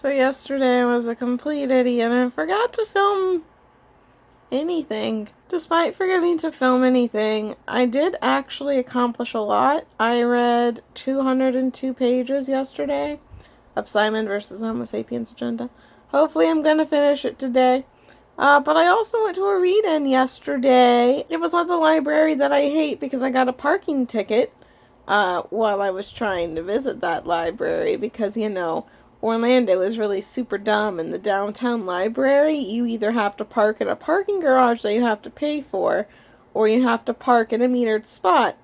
So yesterday I was a complete idiot and forgot to film anything. Despite forgetting to film anything, I did actually accomplish a lot. I read 202 pages yesterday of Simon versus Homo sapiens agenda. Hopefully I'm gonna finish it today. But I also went to a read-in yesterday. It was at the library that I hate because I got a parking ticket while I was trying to visit that library because, Orlando is really super dumb. In the downtown library, you either have to park in a parking garage that you have to pay for, or you have to park in a metered spot.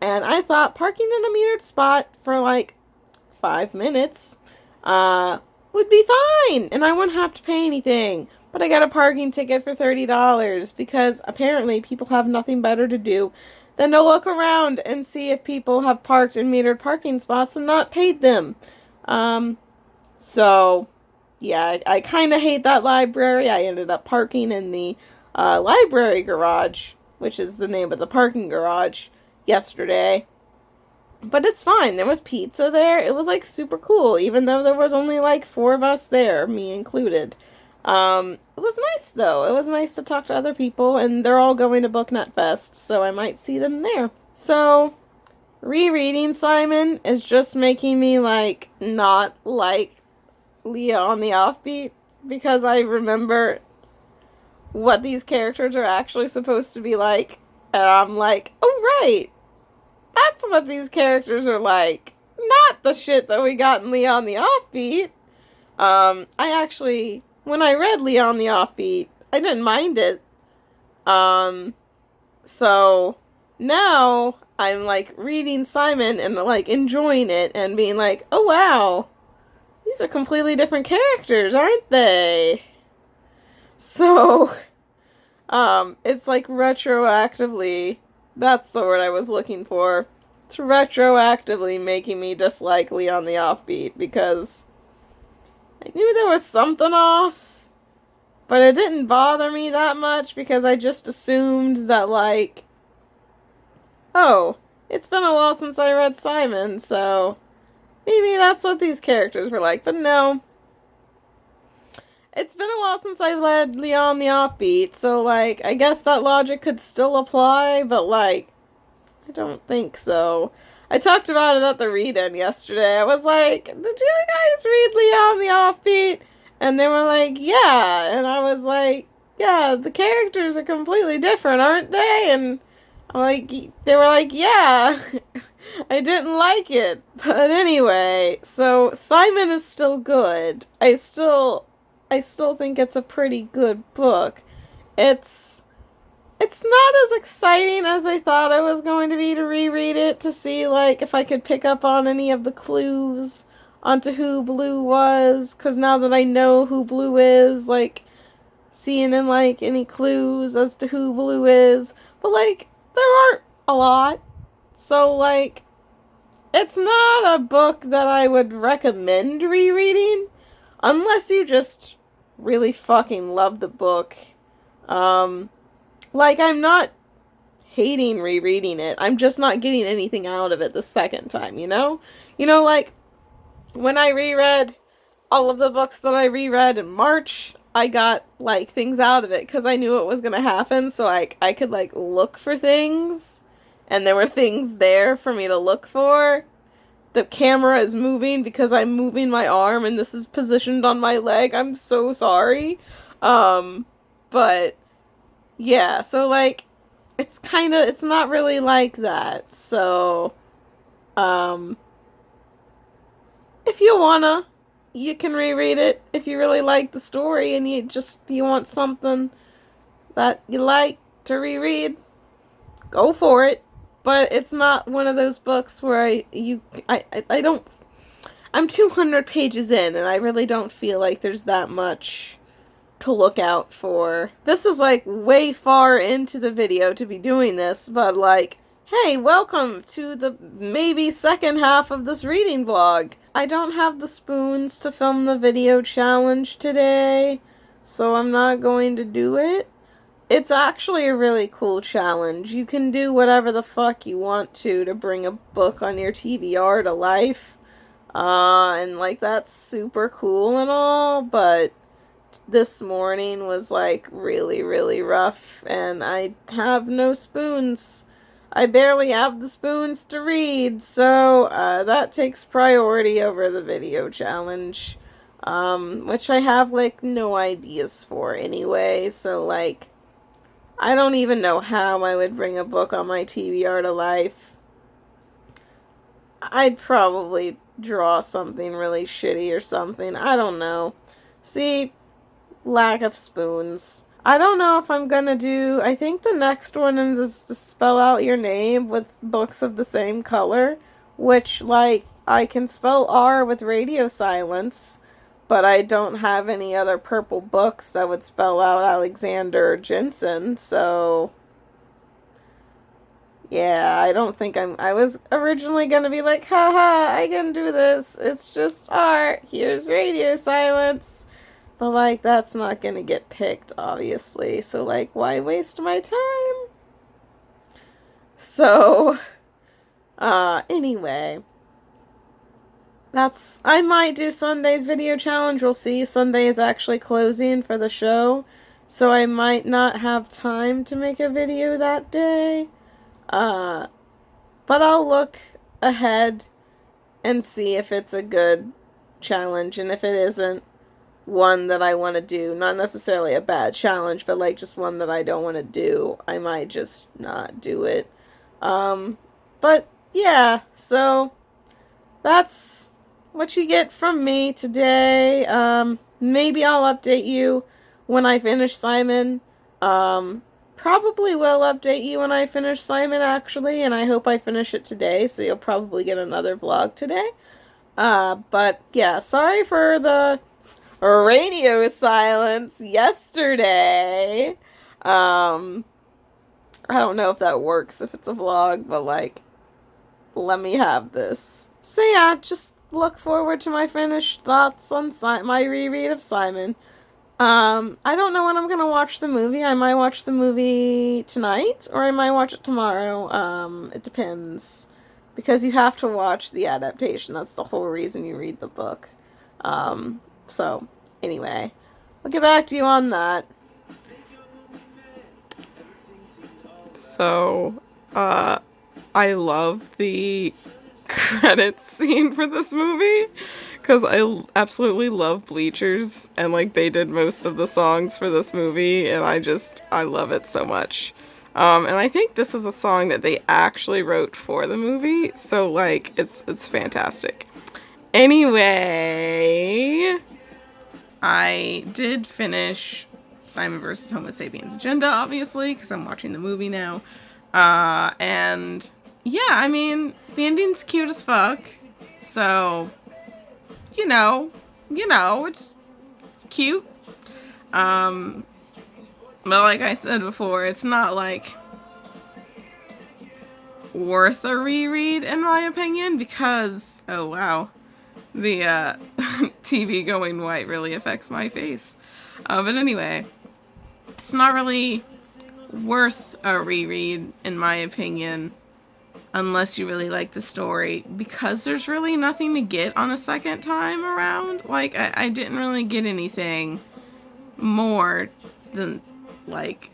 And I thought parking in a metered spot for like 5 minutes would be fine, and I wouldn't have to pay anything. But I got a parking ticket for $30 because apparently people have nothing better to do than to look around and see if people have parked in metered parking spots and not paid them. So, yeah, I kind of hate that library. I ended up parking in the library garage, which is the name of the parking garage, yesterday. But it's fine. There was pizza there. It was, like, super cool, even though there was only, like, 4 of us there, me included. It was nice, though. It was nice to talk to other people, and they're all going to BookNut Fest, so I might see them there. So, rereading Simon is just making me, like, not like Leah on the Offbeat, because I remember what these characters are actually supposed to be like, and I'm like, oh right, that's what these characters are like, not the shit that we got in Leah on the Offbeat. I actually, when I read Leah on the Offbeat, I didn't mind it. So now I'm like reading Simon and like enjoying it and being like, oh wow, these are completely different characters, aren't they? So, it's like retroactively, that's the word I was looking for. It's retroactively making me dislike Leah on the Offbeat because I knew there was something off, but it didn't bother me that much because I just assumed that, like, oh, it's been a while since I read Simon, so maybe that's what these characters were like, but no. It's been a while since I read Leah on the Offbeat, so, like, I guess that logic could still apply, but, like, I don't think so. I talked about it at the read-in yesterday. I was like, did you guys read Leah on the Offbeat? And they were like, yeah. And I was like, yeah, the characters are completely different, aren't they? And I'm like, they were like, yeah. I didn't like it. But anyway, so Simon is still good. I still think it's a pretty good book. It's not as exciting as I thought I was going to be to reread it, to see, like, if I could pick up on any of the clues onto who Blue was, because now that I know who Blue is, like, seeing in, like, any clues as to who Blue is, but, like, there aren't a lot, so, like, it's not a book that I would recommend rereading, unless you just really fucking love the book. Like, I'm not hating rereading it. I'm just not getting anything out of it the second time, you know? Like, when I reread all of the books that I reread in March, I got, like, things out of it because I knew it was going to happen, so I could, like, look for things, and there were things there for me to look for. The camera is moving because I'm moving my arm, and this is positioned on my leg. I'm so sorry. But yeah, so, like, it's not really like that, so, if you wanna, you can reread it if you really like the story and you want something that you like to reread, go for it, but it's not one of those books where I don't, I'm 200 pages in, and I really don't feel like there's that much to look out for. This is, like, way far into the video to be doing this, but, like, hey, welcome to the maybe second half of this reading vlog. I don't have the spoons to film the video challenge today, so I'm not going to do it. It's actually a really cool challenge. You can do whatever the fuck you want to bring a book on your TBR to life. And like that's super cool and all, but this morning was like really, really rough, and I have no spoons. I barely have the spoons to read, so that takes priority over the video challenge, which I have like no ideas for anyway, so like I don't even know how I would bring a book on my TBR to life. I'd probably draw something really shitty or something. I don't know. See, lack of spoons. I don't know if I'm gonna do. I think the next one is to spell out your name with books of the same color, which, like, I can spell R with radio silence, but I don't have any other purple books that would spell out Alexander Jensen, so. Yeah, I don't think I was originally gonna be like, haha, I can do this. It's just art. Here's radio silence. But, like, that's not gonna get picked, obviously. So, like, why waste my time? So, anyway. I might do Sunday's video challenge. We'll see. Sunday is actually closing for the show. So, I might not have time to make a video that day. But I'll look ahead and see if it's a good challenge. And if it isn't one that I want to do, not necessarily a bad challenge, but like just one that I don't want to do, I might just not do it. But yeah, so that's what you get from me today. Maybe I'll update you when I finish Simon. Probably will update you when I finish Simon, actually, and I hope I finish it today, so you'll probably get another vlog today. But yeah, sorry for the radio silence yesterday. I don't know if that works if it's a vlog, but like, let me have this. So yeah, just look forward to my finished thoughts on my reread of Simon. I don't know when I'm gonna watch the movie. I might watch the movie tonight, or I might watch it tomorrow. It depends. Because you have to watch the adaptation. That's the whole reason you read the book. So, anyway. I'll get back to you on that. So, I love the credits scene for this movie. Because I absolutely love Bleachers, and like they did most of the songs for this movie, and I love it so much. And I think this is a song that they actually wrote for the movie, so like it's fantastic. Anyway, I did finish Simon vs. Homo Sapiens Agenda, obviously, because I'm watching the movie now. And yeah, I mean, the ending's cute as fuck, so. You know, it's cute. But like I said before, it's not like worth a reread in my opinion, because, oh wow, the TV going white really affects my face. But anyway, it's not really worth a reread in my opinion, unless you really like the story, because there's really nothing to get on a second time around. Like, I didn't really get anything more than, like,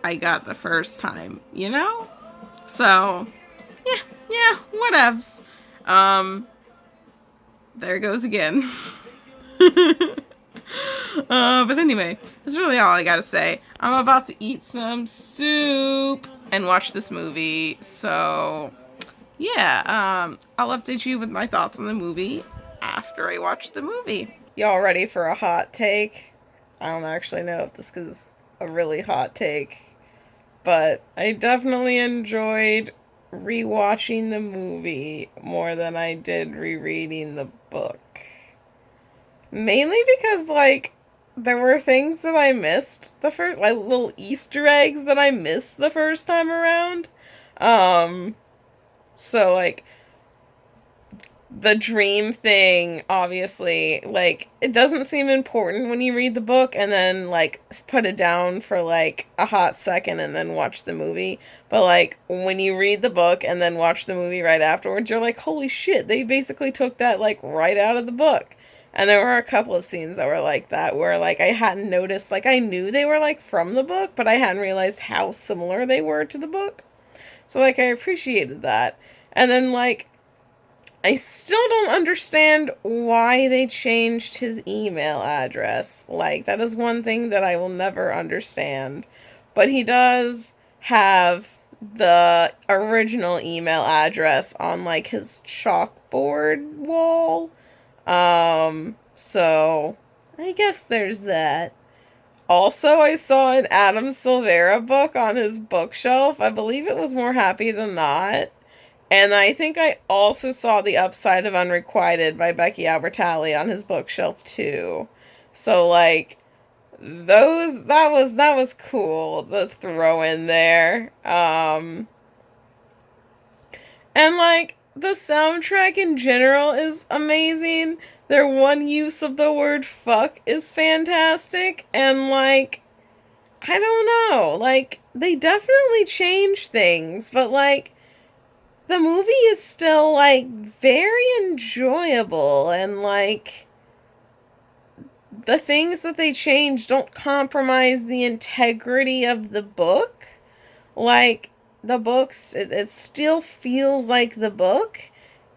I got the first time, you know? So, yeah, whatevs. There goes again. But anyway, that's really all I gotta say. I'm about to eat some soup and watch this movie, so yeah, I'll update you with my thoughts on the movie after I watch the movie. Y'all ready for a hot take? I don't actually know if this is a really hot take, but I definitely enjoyed rewatching the movie more than I did rereading the book. Mainly because, like, there were things that I missed the first, like, little Easter eggs that I missed the first time around. So, like, the dream thing, obviously, like, it doesn't seem important when you read the book and then, like, put it down for, like, a hot second and then watch the movie. But, like, when you read the book and then watch the movie right afterwards, you're like, holy shit, they basically took that, like, right out of the book. And there were a couple of scenes that were like that, where, like, I hadn't noticed, like, I knew they were, like, from the book, but I hadn't realized how similar they were to the book. So, like, I appreciated that. And then, like, I still don't understand why they changed his email address. Like, that is one thing that I will never understand. But he does have the original email address on, like, his chalkboard wall. So I guess there's that. Also, I saw an Adam Silvera book on his bookshelf. I believe it was More Happy Than Not. And I think I also saw The Upside of Unrequited by Becky Albertalli on his bookshelf too. So like that was cool to throw in there. And like the soundtrack in general is amazing. Their one use of the word fuck is fantastic, and like I don't know, like they definitely change things, but like the movie is still like very enjoyable, and like the things that they change don't compromise the integrity of the book. Like the books, it still feels like the book.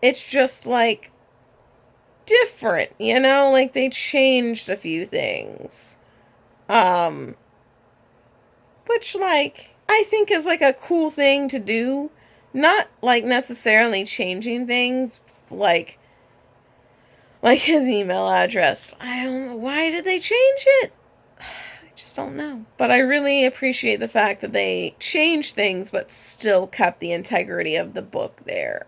It's just like different, you know? Like they changed a few things. Um which like I think is like a cool thing to do. Not like necessarily changing things like his email address. I don't know, why did they change it? I just don't know. But I really appreciate the fact that they changed things but still kept the integrity of the book there.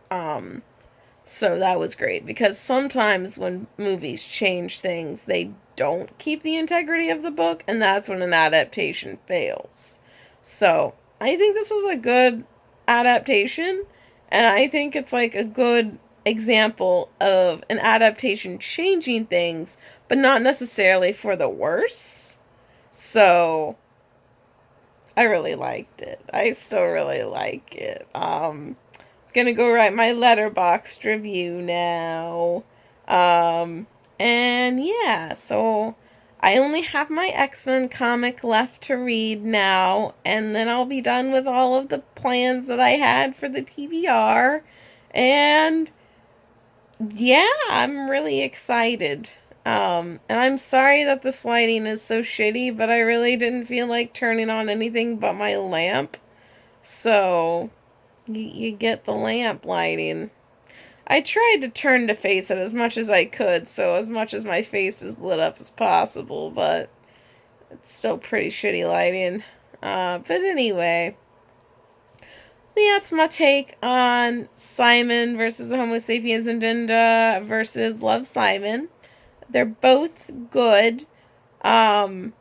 So that was great, because sometimes when movies change things, they don't keep the integrity of the book, and that's when an adaptation fails. So I think this was a good adaptation, and I think it's like a good example of an adaptation changing things, but not necessarily for the worse. So I really liked it. I still really like it. Gonna go write my Letterboxd review now. And yeah, so I only have my X-Men comic left to read now, and then I'll be done with all of the plans that I had for the TBR. And yeah, I'm really excited. And I'm sorry that the lighting is so shitty, but I really didn't feel like turning on anything but my lamp. So you get the lamp lighting. I tried to turn to face it as much as I could, so as much as my face is lit up as possible, but it's still pretty shitty lighting. But anyway, that's my take on Simon versus the Homo sapiens and Dinda versus Love, Simon. They're both good. But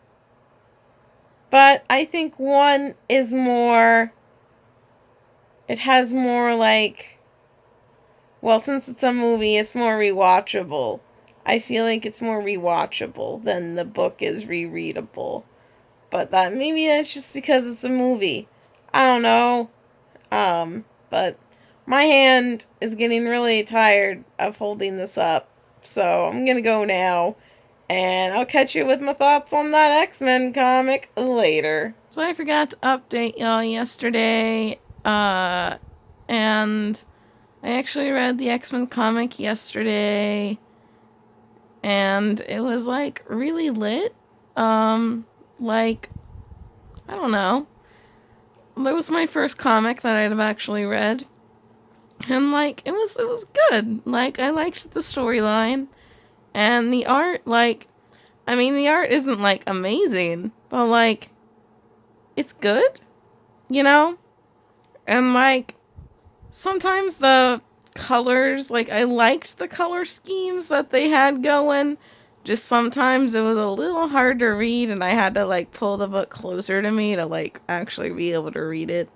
I think one is more, it has more like, well, since it's a movie, it's more rewatchable. I feel like it's more rewatchable than the book is rereadable. But maybe that's just because it's a movie. I don't know. But my hand is getting really tired of holding this up. So I'm gonna go now. And I'll catch you with my thoughts on that X-Men comic later. So I forgot to update y'all yesterday. And I actually read the X-Men comic yesterday. And it was like really lit. Like, I don't know. That was my first comic that I'd have actually read. And like it was good. Like I liked the storyline. And the art, like, I mean, the art isn't, like, amazing, but, like, it's good, you know? And, like, sometimes the colors, like, I liked the color schemes that they had going, just sometimes it was a little hard to read, and I had to, like, pull the book closer to me to, like, actually be able to read it.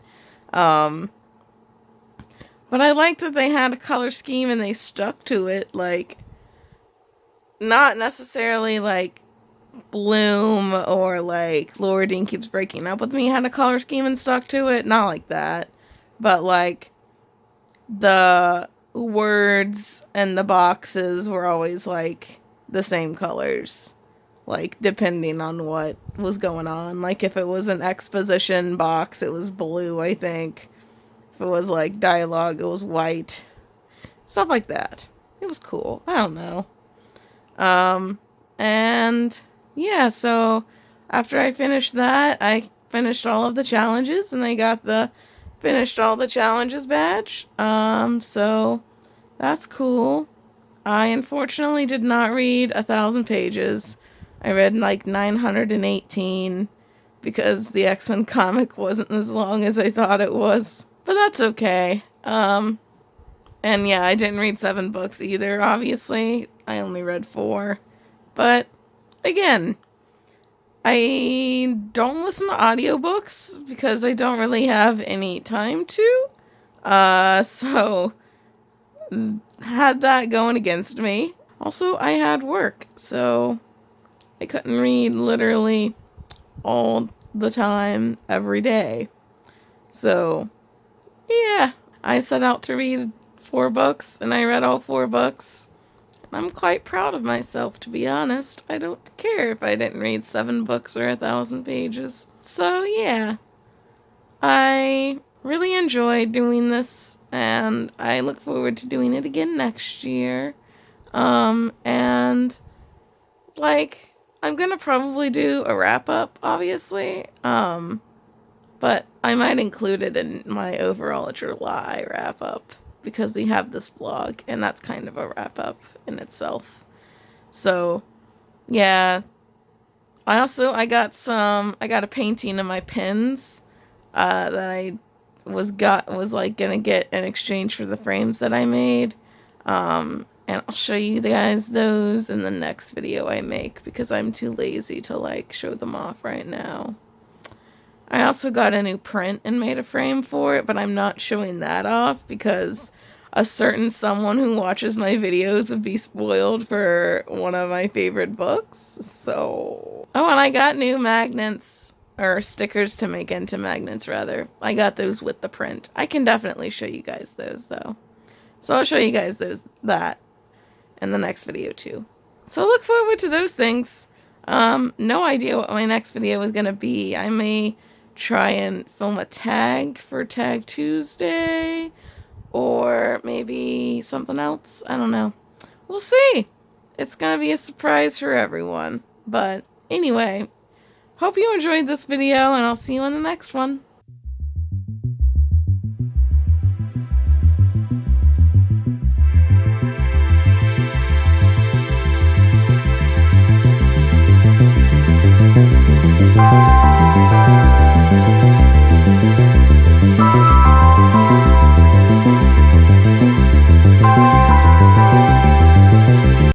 But I like that they had a color scheme and they stuck to it, like, not necessarily like Bloom or like Laura Dean Keeps Breaking Up With Me had a color scheme and stuck to it. Not like that. But like the words and the boxes were always like the same colors. Like depending on what was going on. Like if it was an exposition box, it was blue, I think. If it was like dialogue, it was white. Stuff like that. It was cool. I don't know. And yeah, so after I finished that, I finished all of the challenges and I got the finished all the challenges badge. So that's cool. I unfortunately did not read 1,000 pages. I read like 918 because the X-Men comic wasn't as long as I thought it was. But that's okay. And yeah, I didn't read 7 books either, obviously. I only read 4. But, again, I don't listen to audiobooks because I don't really have any time to. So, had that going against me. Also, I had work, so I couldn't read literally all the time, every day. So, yeah, I set out to read 4 books, and I read all 4 books. I'm quite proud of myself, to be honest. I don't care if I didn't read 7 books or 1,000 pages. So, yeah. I really enjoyed doing this, and I look forward to doing it again next year. And, like, I'm gonna probably do a wrap-up, obviously. But I might include it in my overall July wrap-up. Because we have this blog, and that's kind of a wrap-up in itself. So, yeah. I got a painting of my pins, that I was like gonna get in exchange for the frames that I made. And I'll show you guys those in the next video I make, because I'm too lazy to, like, show them off right now. I also got a new print and made a frame for it, but I'm not showing that off because a certain someone who watches my videos would be spoiled for one of my favorite books. So, oh, and I got new magnets, or stickers to make into magnets, rather. I got those with the print. I can definitely show you guys those, though. So I'll show you guys that in the next video, too. So look forward to those things. No idea what my next video is going to be. I may try and film a tag for Tag Tuesday, or maybe something else. I don't know. We'll see. It's gonna be a surprise for everyone. But anyway, hope you enjoyed this video, and I'll see you in the next one.